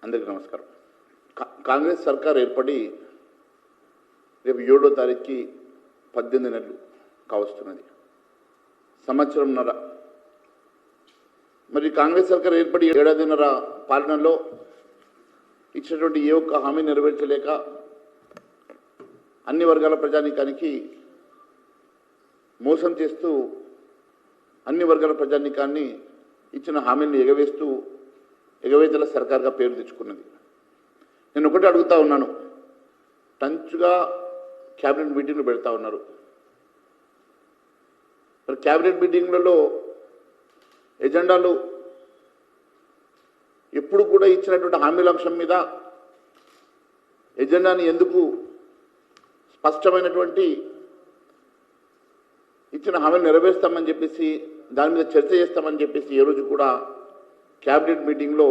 అందరికీ నమస్కారం. కాంగ్రెస్ సర్కార్ ఏర్పడి రేపు 7వ తారీఖుకి 18 నెలలు కావస్తున్నది. సంవత్సరంన్నర. మరి కాంగ్రెస్ సర్కార్ ఏర్పడి ఏడాదిన్నర పాలనలో ఇచ్చినటువంటి ఏ ఒక్క హామీ నెరవేర్చలేక అన్ని వర్గాల ప్రజానీకానికి మోసం చేస్తూ అన్ని వర్గాల ప్రజానీకాన్ని ఇచ్చిన హామీలను ఎగవేస్తూ ఎగవేతల సర్కార్గా పేరు తెచ్చుకున్నది. నేను ఒకటి అడుగుతా ఉన్నాను, టంచుగా క్యాబినెట్ మీటింగ్లు పెడతా ఉన్నారు. మరి క్యాబినెట్ మీటింగ్లలో ఎజెండాలు ఎప్పుడు కూడా ఇచ్చినటువంటి హామీల అంశం మీద ఎజెండాని ఎందుకు స్పష్టమైనటువంటి ఇచ్చిన హామీలు నెరవేరుస్తామని చెప్పేసి దాని మీద చర్చ చేస్తామని చెప్పేసి ఏ రోజు కూడా క్యాబినెట్ మీటింగ్లో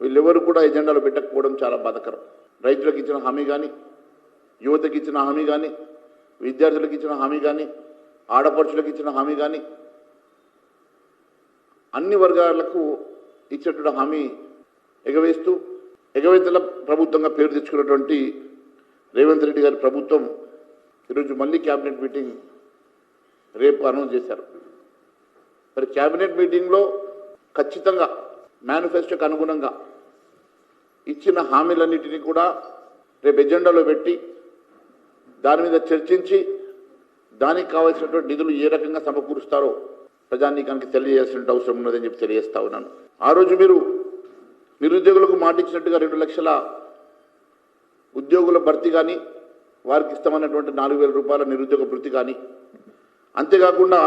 వీళ్ళెవరు కూడా ఎజెండాలో పెట్టకపోవడం చాలా బాధాకరం. రైతులకు ఇచ్చిన హామీ కానీ, యువతకి ఇచ్చిన హామీ కానీ, విద్యార్థులకు ఇచ్చిన హామీ కానీ, ఆడపడుచులకు ఇచ్చిన హామీ కానీ, అన్ని వర్గాలకు ఇచ్చినటువంటి హామీ ఎగవేస్తూ ఎగవేతల ప్రభుత్వంగా పేరు తెచ్చుకున్నటువంటి రేవంత్ రెడ్డి గారి ప్రభుత్వం ఈరోజు మళ్ళీ క్యాబినెట్ మీటింగ్ రేపు అనౌన్స్ చేశారు. మరి క్యాబినెట్ మీటింగ్లో ఖచ్చితంగా మేనిఫెస్టోకి అనుగుణంగా ఇచ్చిన హామీలన్నింటినీ కూడా రేపు ఎజెండాలో పెట్టి దాని మీద చర్చించి దానికి కావాల్సినటువంటి నిధులు ఏ రకంగా సమకూరుస్తారో ప్రజానీకానికి తెలియజేయాల్సిన అవసరం ఉన్నదని చెప్పి తెలియజేస్తా ఉన్నాను. ఆ రోజు మీరు నిరుద్యోగులకు మాటిచ్చినట్టుగా 2 లక్షల ఉద్యోగుల భర్తీ కానీ, వారికి ఇస్తామన్నటువంటి 4,000 రూపాయల నిరుద్యోగ భృతి కానీ, అంతేకాకుండా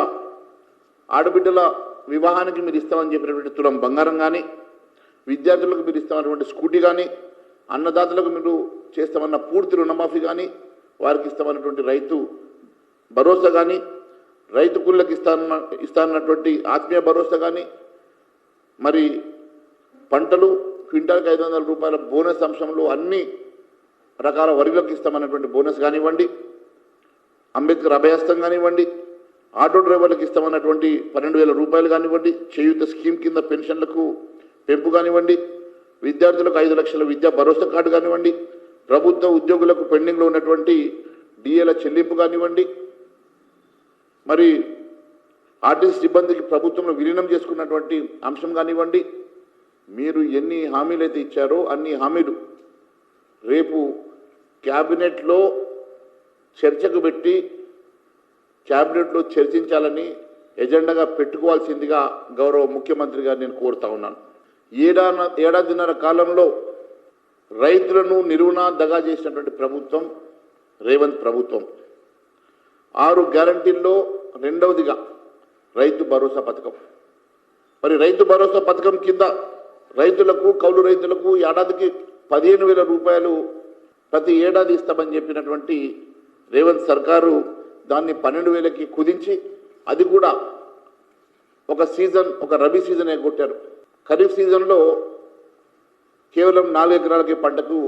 ఆడబిడ్డల వివాహానికి మీరు ఇస్తామని చెప్పినటువంటి తులం బంగారం కానీ, విద్యార్థులకు మీరు ఇస్తామన్నటువంటి స్కూటీ కానీ, అన్నదాతలకు మీరు చేస్తామన్న పూర్తి రుణమాఫీ కానీ, వారికి ఇస్తామన్నటువంటి రైతు భరోసా కానీ, రైతు కూలీలకు ఇస్తానన్నటువంటి ఆత్మీయ భరోసా కానీ, మరి పంటలు క్వింటాల్కి 500 రూపాయల బోనస్ అంశంలో అన్ని రకాల వరిలకు ఇస్తామన్నటువంటి బోనస్ కానివ్వండి, అంబేద్కర్ అభయహస్తం కానివ్వండి, ఆటో డ్రైవర్లకు ఇస్తామన్నటువంటి 12,000 రూపాయలు కానివ్వండి, చేయూత స్కీమ్ కింద పెన్షన్లకు పెంపు కానివ్వండి, విద్యార్థులకు 5 లక్షల విద్యా భరోసా కార్డు కానివ్వండి, ప్రభుత్వ ఉద్యోగులకు పెండింగ్లో ఉన్నటువంటి డిఏల చెల్లింపు కానివ్వండి, మరి ఆర్టీసీ సిబ్బందికి ప్రభుత్వంలో విలీనం చేసుకున్నటువంటి అంశం కానివ్వండి, మీరు ఎన్ని హామీలు అయితే ఇచ్చారో అన్ని హామీలు రేపు క్యాబినెట్లో చర్చకు పెట్టి క్యాబినెట్లో చర్చించాలని ఎజెండాగా పెట్టుకోవాల్సిందిగా గౌరవ ముఖ్యమంత్రి గారు నేను కోరుతా ఉన్నాను. ఏడాదిన్నర కాలంలో రైతులను నిలువునా దగా చేసినటువంటి ప్రభుత్వం రేవంత్ ప్రభుత్వం. 6 గ్యారంటీల్లో రెండవదిగా రైతు భరోసా పథకం. మరి రైతు భరోసా పథకం కింద రైతులకు, కౌలు రైతులకు ఏడాదికి 15,000 రూపాయలు ప్రతి ఏడాది ఇస్తామని చెప్పినటువంటి రేవంత్ సర్కారు దాన్ని 12,000కి కుదించి అది కూడా ఒక సీజన్, ఒక రబీ సీజన్ ఎగ్గొట్టారు. ఖరీఫ్ సీజన్లో కేవలం 4 ఎకరాలకి పంటకు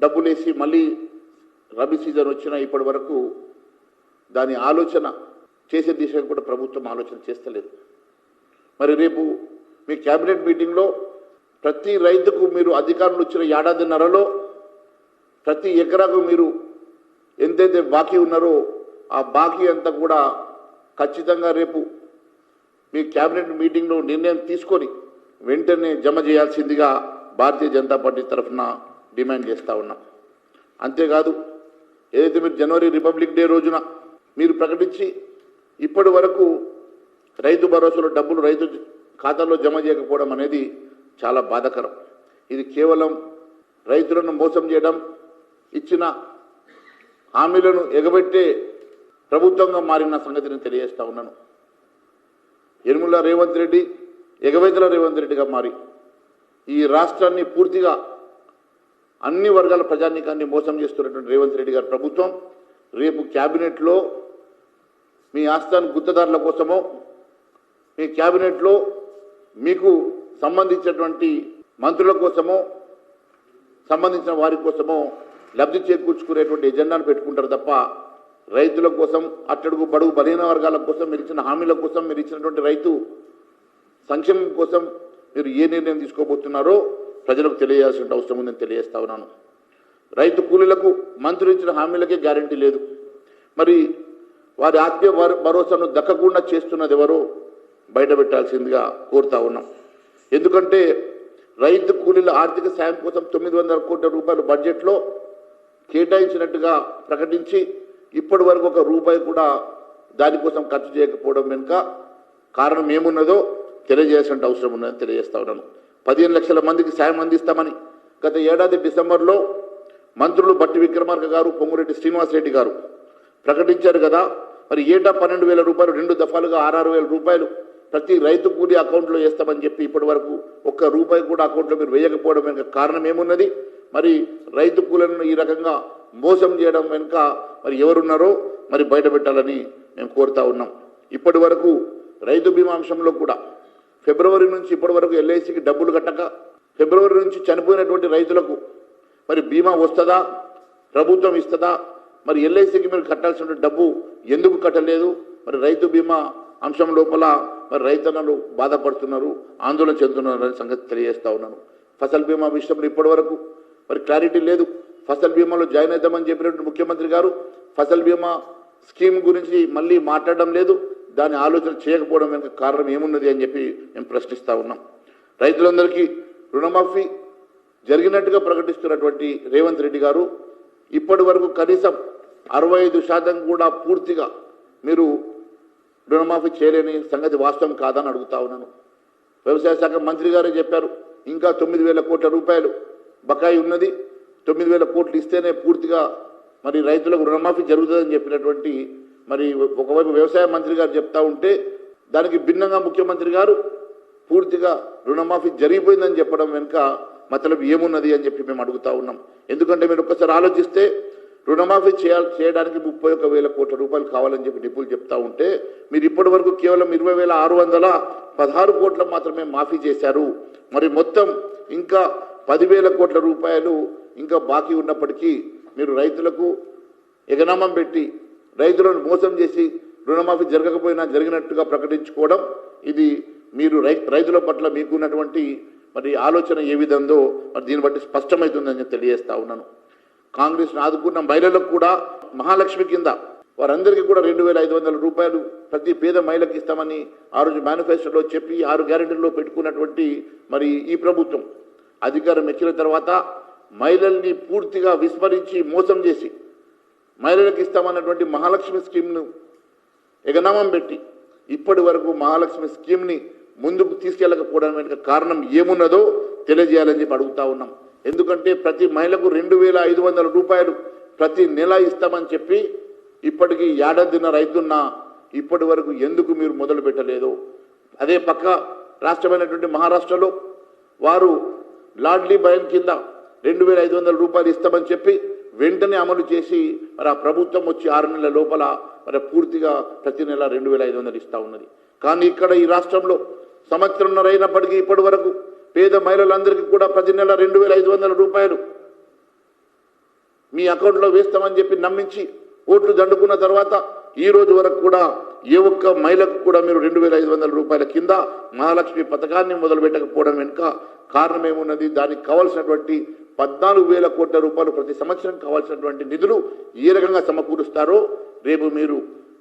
డబ్బులేసి మళ్ళీ రబీ సీజన్ వచ్చినా ఇప్పటి వరకు దాని ఆలోచన చేసే దిశగా కూడా ప్రభుత్వం ఆలోచన చేస్తలేదు. మరి రేపు మీ క్యాబినెట్ మీటింగ్లో ప్రతి రైతుకు మీరు అధికారులు వచ్చిన ఏడాదిన్నరలో ప్రతి ఎకరాకు మీరు ఎంతైతే బాకీ ఉన్నారో ఆ బాకీ అంతా కూడా ఖచ్చితంగా రేపు మీ క్యాబినెట్ మీటింగ్లో నిర్ణయం తీసుకొని వెంటనే జమ చేయాల్సిందిగా భారతీయ జనతా పార్టీ తరఫున డిమాండ్ చేస్తూ ఉన్నాం. అంతేకాదు, ఏదైతే మీరు జనవరి రిపబ్లిక్ డే రోజున మీరు ప్రకటించి ఇప్పటి వరకు రైతు భరోసాలో డబ్బులు రైతు ఖాతాలో జమ చేయకపోవడం అనేది చాలా బాధాకరం. ఇది కేవలం రైతులను మోసం చేయడం, ఇచ్చిన హామీలను ఎగబెట్టే ప్రభుత్వంగా మారిన సంగతిని తెలియజేస్తా ఉన్నాను. యనుమల రేవంత్ రెడ్డి ఎగవేతల రేవంత్ రెడ్డిగా మారి ఈ రాష్ట్రాన్ని పూర్తిగా అన్ని వర్గాల ప్రజానీకాన్ని మోసం చేస్తున్నటువంటి రేవంత్ రెడ్డి గారి ప్రభుత్వం రేపు క్యాబినెట్లో మీ ఆస్థాన గుత్తదారుల కోసమో, మీ క్యాబినెట్లో మీకు సంబంధించినటువంటి మంత్రుల కోసమో, సంబంధించిన వారి కోసమో లబ్ధి చేకూర్చుకునేటువంటి ఎజెండాను పెట్టుకుంటారు తప్ప రైతుల కోసం, అట్టడుగు బడుగు బలహీన వర్గాల కోసం మీరు ఇచ్చిన హామీల కోసం, మీరు ఇచ్చినటువంటి రైతు సంక్షేమం కోసం మీరు ఏ నిర్ణయం తీసుకోబోతున్నారో ప్రజలకు తెలియజేయాల్సిన అవసరం ఉందని తెలియజేస్తా ఉన్నాను. రైతు కూలీలకు మంత్రులు ఇచ్చిన హామీలకే గ్యారెంటీ లేదు. మరి వారి ఆత్మీయ భరోసాను దక్కకుండా చేస్తున్నది ఎవరో బయట పెట్టాల్సిందిగా కోరుతా ఉన్నాం. ఎందుకంటే రైతు కూలీల ఆర్థిక సాయం కోసం 900 కోట్ల రూపాయలు బడ్జెట్లో కేటాయించినట్టుగా ప్రకటించి ఇప్పటి వరకు ఒక రూపాయి కూడా దానికోసం ఖర్చు చేయకపోవడం వెనుక కారణం ఏమున్నదో తెలియజేయాల్సిన అవసరం ఉన్నదని తెలియజేస్తా ఉన్నాను. 15 లక్షల మందికి సాయం అందిస్తామని గత ఏడాది డిసెంబర్లో మంత్రులు బట్టి విక్రమార్క గారు, పొంగురెడ్డి శ్రీనివాసరెడ్డి గారు ప్రకటించారు కదా. మరి ఏటా 12,000 రూపాయలు 2 దఫాలుగా 6,000 రూపాయలు ప్రతి రైతు కూలీ అకౌంట్లో వేస్తామని చెప్పి ఇప్పటి వరకు ఒక్క రూపాయి కూడా అకౌంట్లో మీరు వేయకపోవడం వెనుక కారణం ఏమున్నది? మరి రైతు కూలీలను ఈ రకంగా మోసం చేయడం వెనుక మరి ఎవరున్నారో మరి బయట పెట్టాలని మేము కోరుతా ఉన్నాం. ఇప్పటి వరకు రైతు బీమా అంశంలో కూడా ఫిబ్రవరి నుంచి ఇప్పటి వరకు ఎల్ఐసికి డబ్బులు కట్టక ఫిబ్రవరి నుంచి చనిపోయినటువంటి రైతులకు మరి బీమా వస్తుందా, ప్రభుత్వం ఇస్తుందా, మరి ఎల్ఐసికి మీరు కట్టాల్సిన డబ్బు ఎందుకు కట్టలేదు? మరి రైతు బీమా అంశం లోపల మరి రైతన్నలు బాధపడుతున్నారు, ఆందోళన చెందుతున్నారు అనే సంగతి తెలియజేస్తా ఉన్నాను. ఫసల్ బీమా విషయంలో ఇప్పటి వరకు మరి క్లారిటీ లేదు. ఫసల్ బీమాలో జాయిన్ అవుతామని చెప్పినటువంటి ముఖ్యమంత్రి గారు ఫసల్ బీమా స్కీమ్ గురించి మళ్ళీ మాట్లాడడం లేదు. దాని ఆలోచన చేయకపోవడం వెనుక కారణం ఏమున్నది అని చెప్పి మేము ప్రశ్నిస్తూ ఉన్నాం. రైతులందరికీ రుణమాఫీ జరిగినట్టుగా ప్రకటిస్తున్నటువంటి రేవంత్ రెడ్డి గారు ఇప్పటి వరకు కనీసం 65% కూడా పూర్తిగా మీరు రుణమాఫీ చేయలేని సంగతి వాస్తవం కాదని అడుగుతా ఉన్నాను. వ్యవసాయ శాఖ మంత్రి గారే చెప్పారు ఇంకా 9,000 కోట్ల రూపాయలు బకాయి ఉన్నది, 9,000 కోట్లు ఇస్తేనే పూర్తిగా మరి రైతులకు రుణమాఫీ జరుగుతుందని చెప్పినటువంటి మరి ఒకవైపు వ్యవసాయ మంత్రి గారు చెప్తా ఉంటే దానికి భిన్నంగా ముఖ్యమంత్రి గారు పూర్తిగా రుణమాఫీ జరిగిపోయిందని చెప్పడం వెనుక మతలబు ఏమున్నది అని చెప్పి మేము అడుగుతా ఉన్నాం. ఎందుకంటే మీరు ఒక్కసారి ఆలోచిస్తే రుణమాఫీ చేయడానికి 31,000 కోట్ల రూపాయలు కావాలని చెప్పి నిపుణులు చెప్తా ఉంటే మీరు ఇప్పటి వరకు కేవలం 20,616 కోట్ల మాత్రమే మాఫీ చేశారు. మరి మొత్తం ఇంకా 10,000 కోట్ల రూపాయలు ఇంకా బాకీ ఉన్నప్పటికీ మీరు రైతులకు ఎగనామం పెట్టి రైతులను మోసం చేసి రుణమాఫీ జరగకపోయినా జరిగినట్టుగా ప్రకటించుకోవడం ఇది మీరు రైతుల పట్ల మీకున్నటువంటి మరి ఆలోచన ఏ విధందో మరి దీన్ని బట్టి స్పష్టమవుతుందని తెలియజేస్తా ఉన్నాను. కాంగ్రెస్ను ఆదుకున్న మహిళలకు కూడా మహాలక్ష్మి కింద వారందరికీ కూడా 2,500 రూపాయలు ప్రతి పేద మహిళకి ఇస్తామని ఆ రోజు మేనిఫెస్టోలో చెప్పి 6 గ్యారెంటీల్లో పెట్టుకున్నటువంటి మరి ఈ ప్రభుత్వం అధికారం ఎక్కిన తర్వాత మహిళల్ని పూర్తిగా విస్మరించి మోసం చేసి మహిళలకు ఇస్తామన్నటువంటి మహాలక్ష్మి స్కీమ్ను ఎగనామం పెట్టి ఇప్పటి వరకు మహాలక్ష్మి స్కీమ్ని ముందుకు తీసుకెళ్లకపోవడం వెనుక కారణం ఏమున్నదో తెలియజేయాలని చెప్పి అడుగుతా ఉన్నాం. ఎందుకంటే ప్రతి మహిళకు 2,500 రూపాయలు ప్రతి నెల ఇస్తామని చెప్పి ఇప్పటికీ ఏడాదిన రైతున్నా ఇప్పటి వరకు ఎందుకు మీరు మొదలు పెట్టలేదు? అదే పక్క రాష్ట్రమైనటువంటి మహారాష్ట్రలో వారు లాడ్లీ బహన్ కింద 2,500 రూపాయలు ఇస్తామని చెప్పి వెంటనే అమలు చేసి మరి ఆ ప్రభుత్వం వచ్చి 6 నెలల లోపల మరి పూర్తిగా ప్రతి నెల 2,500 ఇస్తూ ఉన్నది. కానీ ఇక్కడ ఈ రాష్ట్రంలో సంవత్సరంన్నర అయినప్పటికీ ఇప్పటి వరకు పేద మహిళలందరికీ కూడా ప్రతి నెల 2,500 రూపాయలు మీ అకౌంట్లో వేస్తామని చెప్పి నమ్మించి ఓట్లు దండుకున్న తర్వాత ఈ రోజు వరకు కూడా ఏ ఒక్క మహిళకు కూడా మీరు 2,500 రూపాయల కింద మహాలక్ష్మి పథకాన్ని మొదలుపెట్టకపోవడం వెనుక కారణం ఏమున్నది? దానికి కావాల్సినటువంటి 14,000 కోట్ల రూపాయలు ప్రతి సంవత్సరం కావాల్సినటువంటి నిధులు ఏ రకంగా సమకూరుస్తారో రేపు మీరు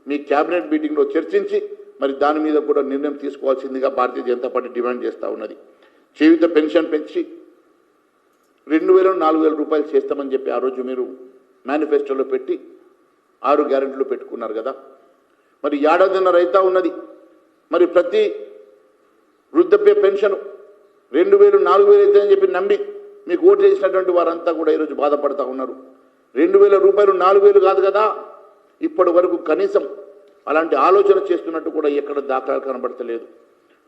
మీ కేబినెట్ మీటింగ్లో చర్చించి మరి దాని మీద కూడా నిర్ణయం తీసుకోవాల్సిందిగా భారతీయ జనతా పార్టీ డిమాండ్ చేస్తూ ఉన్నది. చేయూత పెన్షన్ పెంచి 2,000 4,000 రూపాయలు చేస్తామని చెప్పి ఆ రోజు మీరు మేనిఫెస్టోలో పెట్టి 6 గ్యారెంటీలు పెట్టుకున్నారు కదా. మరి ఏడాదిన్నర రైతా ఉన్నది. మరి ప్రతి వృద్ధాప్య పెన్షన్ 2,000 4,000 అయితే అని చెప్పి నమ్మి మీకు ఓటు చేసినటువంటి వారంతా కూడా ఈరోజు బాధపడతా ఉన్నారు. 2,000 రూపాయలు 4,000 కాదు కదా. ఇప్పటి వరకు కనీసం అలాంటి ఆలోచన చేస్తున్నట్టు కూడా ఎక్కడ దాఖలాలు కనబడతలేదు.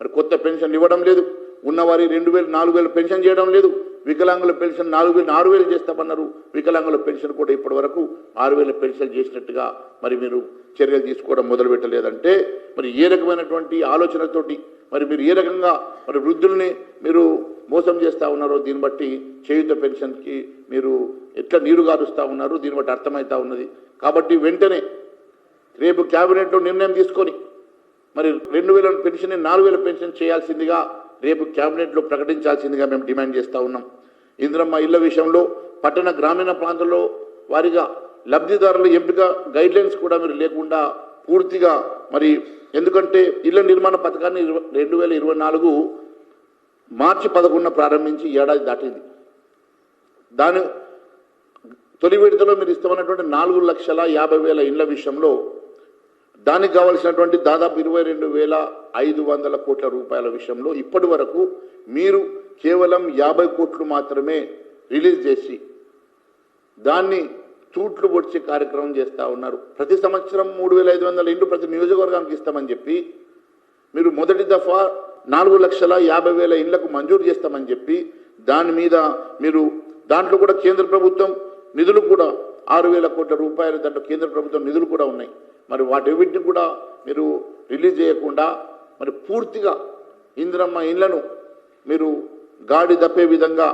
మరి కొత్త పెన్షన్ ఇవ్వడం లేదు, ఉన్నవారి 2,000 4,000 పెన్షన్ చేయడం లేదు. వికలాంగుల పెన్షన్ 4,000 6,000 చేస్తామన్నారు. వికలాంగుల పెన్షన్ కూడా ఇప్పటి వరకు 6,000 పెన్షన్ చేసినట్టుగా మరి మీరు చర్యలు తీసుకోవడం మొదలుపెట్టలేదంటే మరి ఏ రకమైనటువంటి ఆలోచనతోటి మరి మీరు ఏ రకంగా మరి వృద్ధుల్ని మీరు మోసం చేస్తూ ఉన్నారో దీన్ని బట్టి చేయూత పెన్షన్కి మీరు ఎట్లా నీరు గారుస్తూ ఉన్నారో దీన్ని బట్టి అర్థమవుతూ ఉన్నది. కాబట్టి వెంటనే రేపు క్యాబినెట్లో నిర్ణయం తీసుకొని మరి 2,000 పెన్షన్ 4,000 పెన్షన్ చేయాల్సిందిగా రేపు క్యాబినెట్లో ప్రకటించాల్సిందిగా మేము డిమాండ్ చేస్తూ ఉన్నాం. ఇందిరమ్మ ఇళ్ల విషయంలో పట్టణ గ్రామీణ ప్రాంతాల్లో వారిగా లబ్ధిదారుల ఎంపిక గైడ్లైన్స్ కూడా మీరు లేకుండా పూర్తిగా మరి ఎందుకంటే ఇళ్ల నిర్మాణ పథకాన్ని 2024 మార్చి 11న ప్రారంభించి ఏడాది దాటింది. దాని తొలి విడతలో మీరు ఇస్తామన్నటువంటి 4,50,000 ఇళ్ల విషయంలో దానికి కావాల్సినటువంటి దాదాపు 22,500 కోట్ల రూపాయల విషయంలో ఇప్పటి వరకు మీరు కేవలం 50 కోట్లు మాత్రమే రిలీజ్ చేసి దాన్ని తూట్లు పొడిచే కార్యక్రమం చేస్తూ ఉన్నారు. ప్రతి సంవత్సరం 3,500 ఇండ్లు ప్రతి నియోజకవర్గానికి ఇస్తామని చెప్పి మీరు మొదటి దఫా 4,50,000 ఇండ్లకు మంజూరు చేస్తామని చెప్పి దాని మీద మీరు దాంట్లో కూడా కేంద్ర ప్రభుత్వం నిధులు కూడా 6,000 కోట్ల రూపాయలు దాంట్లో కేంద్ర ప్రభుత్వం నిధులు కూడా ఉన్నాయి. మరి వాటిని కూడా మీరు రిలీజ్ చేయకుండా మరి పూర్తిగా ఇందిరమ్మ ఇండ్లను మీరు గాడి తప్పే విధంగా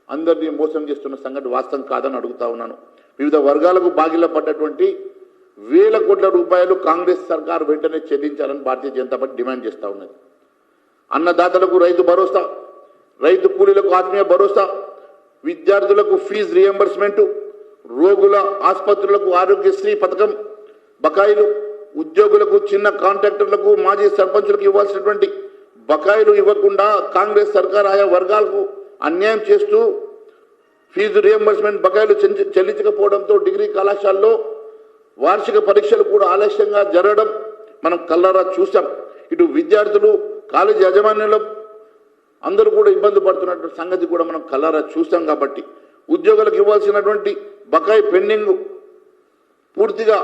అందరినీ మోసం చేస్తున్న సంగతి వాస్తవం కాదని అడుగుతా ఉన్నాను. వివిధ వర్గాలకు బాగిల పడ్డటువంటి 1,000 కోట్ల రూపాయలు కాంగ్రెస్ సర్కార్ వెంటనే చెల్లించాలని భారతీయ జనతా పార్టీ డిమాండ్ చేస్తూ ఉన్నది. అన్నదాతలకు రైతు భరోసా, రైతు కూలీలకు ఆత్మీయ భరోసా, విద్యార్థులకు ఫీజు రియంబర్స్మెంటు, రోగుల ఆసుపత్రులకు ఆరోగ్యశ్రీ పథకం బకాయిలు, ఉద్యోగులకు చిన్న కాంట్రాక్టర్లకు మాజీ సర్పంచులకు ఇవ్వాల్సినటువంటి బకాయిలు ఇవ్వకుండా కాంగ్రెస్ సర్కార్ ఆయా వర్గాలకు అన్యాయం చేస్తూ ఫీజు రియంబర్స్మెంట్ బకాయిలు చెల్లించకపోవడంతో డిగ్రీ కళాశాలలో వార్షిక పరీక్షలు కూడా ఆలస్యంగా జరగడం మనం కళ్ళారా చూసాం. ఇటు విద్యార్థులు కాలేజీ యాజమాన్యంలో అందరూ కూడా ఇబ్బంది పడుతున్నటువంటి సంగతి కూడా మనం కళ్ళారా చూసాం. కాబట్టి ఉద్యోగులకు ఇవ్వాల్సినటువంటి బకాయి పెండింగ్ పూర్తిగా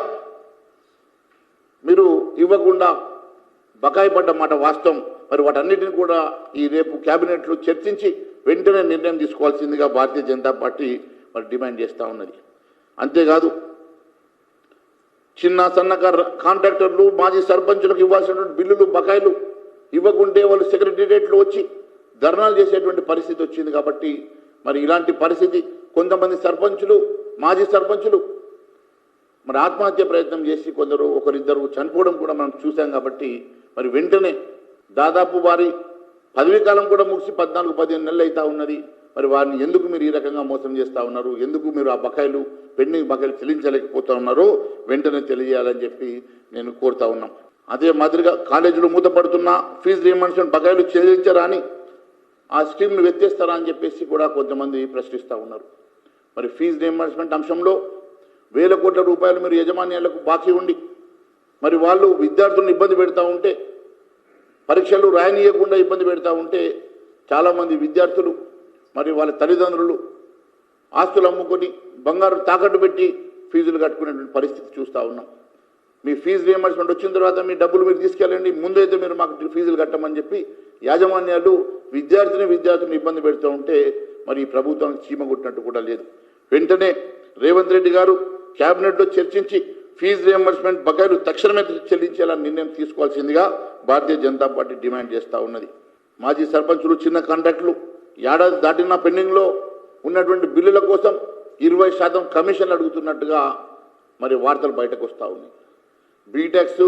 మీరు ఇవ్వకుండా బకాయి పడ్డ మాట వాస్తవం. మరి వాటన్నిటిని కూడా ఈ రేపు క్యాబినెట్లో చర్చించి వెంటనే నిర్ణయం తీసుకోవాల్సిందిగా భారతీయ జనతా పార్టీ మరి డిమాండ్ చేస్తూ ఉన్నది. అంతేకాదు చిన్న సన్నకారు కాంట్రాక్టర్లు మాజీ సర్పంచులకు ఇవ్వాల్సినటువంటి బిల్లులు బకాయిలు ఇవ్వకుంటే వాళ్ళు సెక్రటేరియట్లో వచ్చి ధర్నాలు చేసేటువంటి పరిస్థితి వచ్చింది. కాబట్టి మరి ఇలాంటి పరిస్థితి కొంతమంది సర్పంచులు మాజీ సర్పంచులు మరి ఆత్మహత్య ప్రయత్నం చేసి కొందరు ఒకరిద్దరు చనిపోవడం కూడా మనం చూసాం. కాబట్టి మరి వెంటనే దాదాపు వారి పదవీ కాలం కూడా ముగిసి 14-15 నెలలు అవుతా ఉన్నది. మరి వారిని ఎందుకు మీరు ఈ రకంగా మోసం చేస్తూ ఉన్నారు, ఎందుకు మీరు ఆ బకాయిలు పెండింగ్ బకాయిలు చెల్లించలేకపోతూ ఉన్నారో వెంటనే తెలియజేయాలని చెప్పి నేను కోరుతా ఉన్నాం. అదే మాదిరిగా కాలేజీలు మూతపడుతున్న ఫీజు రియంబర్స్మెంట్ బకాయిలు చెల్లించరా అని ఆ స్కీమ్ను వ్యత్యేస్తారా అని చెప్పేసి కూడా కొంతమంది ప్రశ్నిస్తూ ఉన్నారు. మరి ఫీజు రియంబర్స్మెంట్ అంశంలో 1,000 కోట్ల రూపాయలు మీరు యజమాన్యాలకు బాకీ ఉండి మరి వాళ్ళు విద్యార్థులను ఇబ్బంది పెడతా ఉంటే, పరీక్షలు రాయనీయకుండా ఇబ్బంది పెడతా ఉంటే చాలామంది విద్యార్థులు మరి వాళ్ళ తల్లిదండ్రులు ఆస్తులు అమ్ముకొని బంగారు తాకట్టు పెట్టి ఫీజులు కట్టుకునేటువంటి పరిస్థితి చూస్తూ ఉన్నాం. మీ ఫీజు రియంబర్స్మెంట్ వచ్చిన తర్వాత మీ డబ్బులు మీరు తీసుకెళ్ళండి, ముందైతే మీరు మాకు ఫీజులు కట్టమని చెప్పి యాజమాన్యాలు విద్యార్థులను ఇబ్బంది పెడుతూ ఉంటే మరి ఈ ప్రభుత్వానికి చీమ కొట్టినట్టు కూడా లేదు. వెంటనే రేవంత్ రెడ్డి గారు క్యాబినెట్లో చర్చించి ఫీజు రియంబర్స్మెంట్ బకాయిలు తక్షణమే చెల్లించేలా నిర్ణయం తీసుకోవాల్సిందిగా భారతీయ జనతా పార్టీ డిమాండ్ చేస్తూ ఉన్నది. మాజీ సర్పంచులు చిన్న కాంట్రాక్టులు ఏడాది దాటిన పెండింగ్లో ఉన్నటువంటి బిల్లుల కోసం 20% కమిషన్లు అడుగుతున్నట్టుగా మరి వార్తలు బయటకు వస్తూ ఉన్నాయి. బీటాక్స్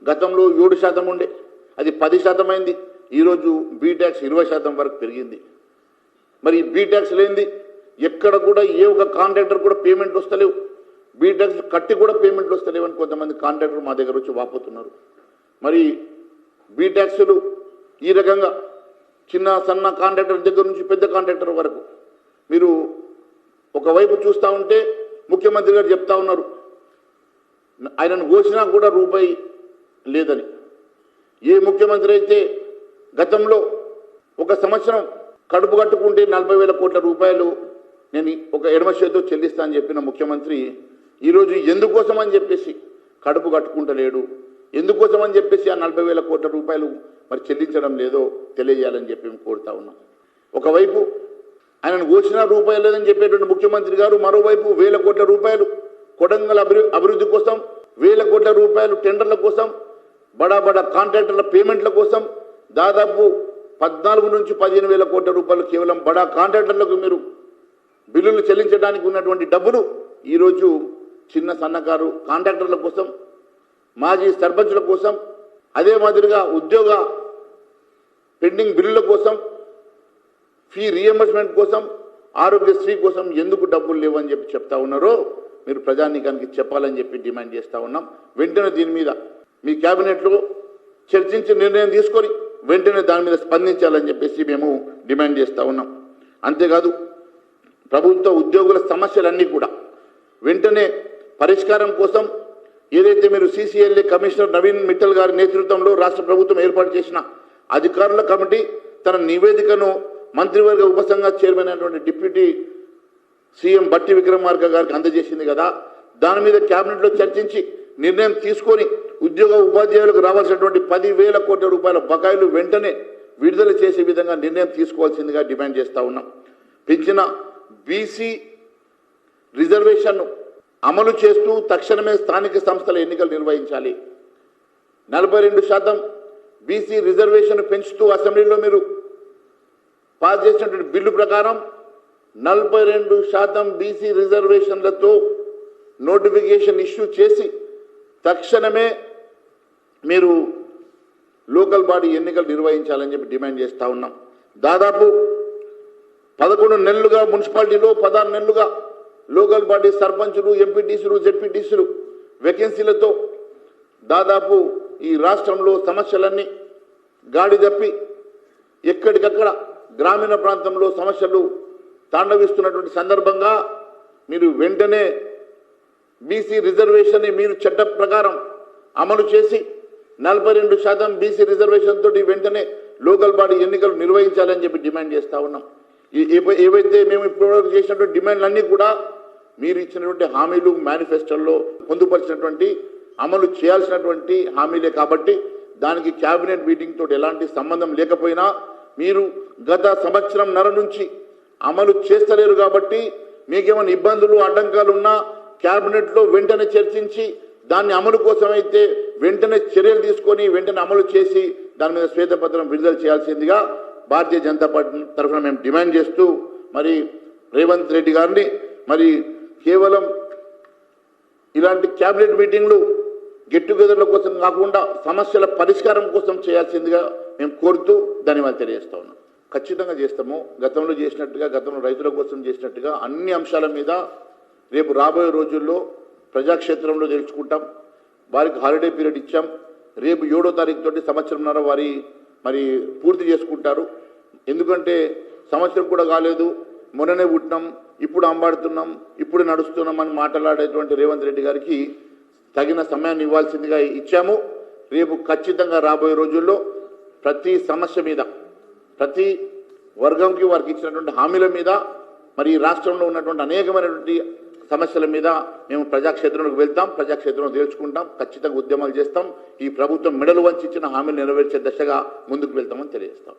గతంలో 7% ఉండే, అది 10% అయింది. ఈరోజు బీటాక్స్ 20% వరకు పెరిగింది. మరి బీటాక్స్ లేనిది ఎక్కడ కూడా ఏ ఒక కాంట్రాక్టర్ కూడా పేమెంట్ వస్తలేవు, బీటాక్స్ కట్టి కూడా పేమెంట్లు వస్తలేవని కొంతమంది కాంట్రాక్టర్ మా దగ్గర వచ్చి వాపోతున్నారు. మరి బీటాక్స్లు ఈ రకంగా చిన్న సన్న కాంట్రాక్టర్ దగ్గర నుంచి పెద్ద కాంట్రాక్టర్ వరకు మీరు ఒకవైపు చూస్తూ ఉంటే ముఖ్యమంత్రి గారు చెప్తా ఉన్నారు ఆయనను ఘోషణ కూడా రూపాయి లేదని. ఏ ముఖ్యమంత్రి అయితే గతంలో ఒక సంవత్సరం కడుపు కట్టుకుంటే 40,000 కోట్ల రూపాయలు నేను ఒక ఎడమ చేతితో చెల్లిస్తా అని చెప్పిన ముఖ్యమంత్రి ఈరోజు ఎందుకోసం అని చెప్పేసి కడుపు కట్టుకుంటలేడు, ఎందుకోసం అని చెప్పేసి ఆ 40,000 కోట్ల రూపాయలు మరి చెల్లించడం లేదో తెలియజేయాలని చెప్పి మేము కోరుతా ఉన్నాం. ఒకవైపు ఆయనను ఘోషణ రూపాయలు లేదని చెప్పేటువంటి ముఖ్యమంత్రి గారు మరోవైపు 1,000 కోట్ల రూపాయలు కొడంగల్ అభివృద్ధి కోసం, 1,000 కోట్ల రూపాయలు టెండర్ల కోసం, బడా కాంట్రాక్టర్ల పేమెంట్ల కోసం దాదాపు 14 నుంచి 15,000 కోట్ల రూపాయలు కేవలం బడా కాంట్రాక్టర్లకు మీరు బిల్లులు చెల్లించడానికి ఉన్నటువంటి డబ్బులు ఈరోజు చిన్న సన్నకారు కాంట్రాక్టర్ల కోసం, మాజీ సర్పంచుల కోసం, అదే మాదిరిగా ఉద్యోగ పెండింగ్ బిల్లుల కోసం, ఫీ రీఎంబర్స్మెంట్ కోసం, ఆరోగ్యశ్రీ కోసం ఎందుకు డబ్బులు లేవని చెప్పి చెప్తా ఉన్నారో మీరు ప్రజానీకానికి చెప్పాలని చెప్పి డిమాండ్ చేస్తూ ఉన్నాం. వెంటనే దీని మీద మీ క్యాబినెట్లో చర్చించి నిర్ణయం తీసుకొని వెంటనే దాని మీద స్పందించాలని చెప్పేసి మేము డిమాండ్ చేస్తూ ఉన్నాం. అంతేకాదు ప్రభుత్వ ఉద్యోగుల సమస్యలన్నీ కూడా వెంటనే పరిష్కారం కోసం ఏదైతే మీరు CCLA కమిషనర్ నవీన్ మిట్టల్ గారి నేతృత్వంలో రాష్ట్ర ప్రభుత్వం ఏర్పాటు చేసిన అధికారుల కమిటీ తన నివేదికను మంత్రివర్గ ఉపసంఘ చైర్మన్ అయినటువంటి డిప్యూటీ సీఎం బట్టి విక్రమార్క గారికి అందజేసింది కదా. దాని మీద క్యాబినెట్లో చర్చించి నిర్ణయం తీసుకొని ఉద్యోగ ఉపాధ్యాయులకు రావాల్సినటువంటి 10,000 కోట్ల రూపాయల బకాయిలు వెంటనే విడుదల చేసే విధంగా నిర్ణయం తీసుకోవాల్సిందిగా డిమాండ్ చేస్తూ ఉన్నాం. పెంచిన బీసీ రిజర్వేషన్ను అమలు చేస్తూ తక్షణమే స్థానిక సంస్థల ఎన్నికలు నిర్వహించాలి. 42% బీసీ రిజర్వేషన్ పెంచుతూ అసెంబ్లీలో మీరు పాస్ చేసినటువంటి బిల్లు ప్రకారం 42% బీసీ రిజర్వేషన్లతో నోటిఫికేషన్ ఇష్యూ చేసి తక్షణమే మీరు లోకల్ బాడీ ఎన్నికలు నిర్వహించాలని చెప్పి డిమాండ్ చేస్తూ ఉన్నాం. దాదాపు 11 నెలలుగా మున్సిపాలిటీలో, 16 నెలలుగా లోకల్ బాడీ సర్పంచులు, ఎంపీటీసీలు, జెడ్పీటీసీలు వేకెన్సీలతో దాదాపు ఈ రాష్ట్రంలో సమస్యలన్నీ గాడి తప్పి ఎక్కడికక్కడ గ్రామీణ ప్రాంతంలో సమస్యలు తాండవిస్తున్నటువంటి సందర్భంగా మీరు వెంటనే బీసీ రిజర్వేషన్ని మీరు చట్ట ప్రకారం అమలు చేసి 42% బీసీ రిజర్వేషన్ తోటి వెంటనే లోకల్ బాడీ ఎన్నికలు నిర్వహించాలని చెప్పి డిమాండ్ చేస్తూ ఉన్నాం. ఏవైతే మేము ఇప్పటివరకు చేసినటువంటి డిమాండ్లన్నీ కూడా మీరు ఇచ్చినటువంటి హామీలు మేనిఫెస్టోలో పొందుపరిచినటువంటి అమలు చేయాల్సినటువంటి హామీలే కాబట్టి దానికి క్యాబినెట్ మీటింగ్ తోటి ఎలాంటి సంబంధం లేకపోయినా మీరు గత సంవత్సరంన్నర నుంచి అమలు చేస్తలేరు కాబట్టి మీకేమైనా ఇబ్బందులు, అడ్డంకాలు ఉన్నా క్యాబినెట్లో వెంటనే చర్చించి దాన్ని అమలు కోసమైతే వెంటనే చర్యలు తీసుకొని వెంటనే అమలు చేసి దాని మీద శ్వేతపత్రం విడుదల చేయాల్సిందిగా భారతీయ జనతా పార్టీ తరఫున మేము డిమాండ్ చేస్తూ మరి రేవంత్ రెడ్డి గారిని మరి కేవలం ఇలాంటి క్యాబినెట్ మీటింగ్లు గెట్ టుగెదర్ల కోసం కాకుండా సమస్యల పరిష్కారం కోసం చేయాల్సిందిగా మేము కోరుతూ ధన్యవాదాలు తెలియజేస్తా ఉన్నాం. ఖచ్చితంగా చేస్తాము. గతంలో చేసినట్టుగా, గతంలో రైతుల కోసం చేసినట్టుగా అన్ని అంశాల మీద రేపు రాబోయే రోజుల్లో ప్రజాక్షేత్రంలో తెలుసుకుంటాం. వారికి హాలిడే పీరియడ్ ఇచ్చాం. రేపు 7వ తారీఖు తోటి సంవత్సరంన్నర వారి మరి పూర్తి చేసుకుంటారు. ఎందుకంటే సంవత్సరం కూడా కాలేదు, మొన్ననే పుట్టినాం, ఇప్పుడు అంబాడుతున్నాం, ఇప్పుడు నడుస్తున్నాం అని మాట్లాడేటువంటి రేవంత్ రెడ్డి గారికి తగిన సమయాన్ని ఇవ్వాల్సిందిగా ఇచ్చాము. రేపు ఖచ్చితంగా రాబోయే రోజుల్లో ప్రతి సమస్య మీద, ప్రతి వర్గంకి వారికి ఇచ్చినటువంటి హామీల మీద, మరి రాష్ట్రంలో ఉన్నటువంటి అనేకమైనటువంటి సమస్యల మీద మేము ప్రజాక్షేత్రంలోకి వెళ్తాం, ప్రజాక్షేత్రంలో తేల్చుకుంటాం, ఖచ్చితంగా ఉద్యమాలు చేస్తాం. ఈ ప్రభుత్వం మెడలు వంచి ఇచ్చిన హామీలు నెరవేర్చే దశగా ముందుకు వెళ్తామని తెలియజేస్తాం.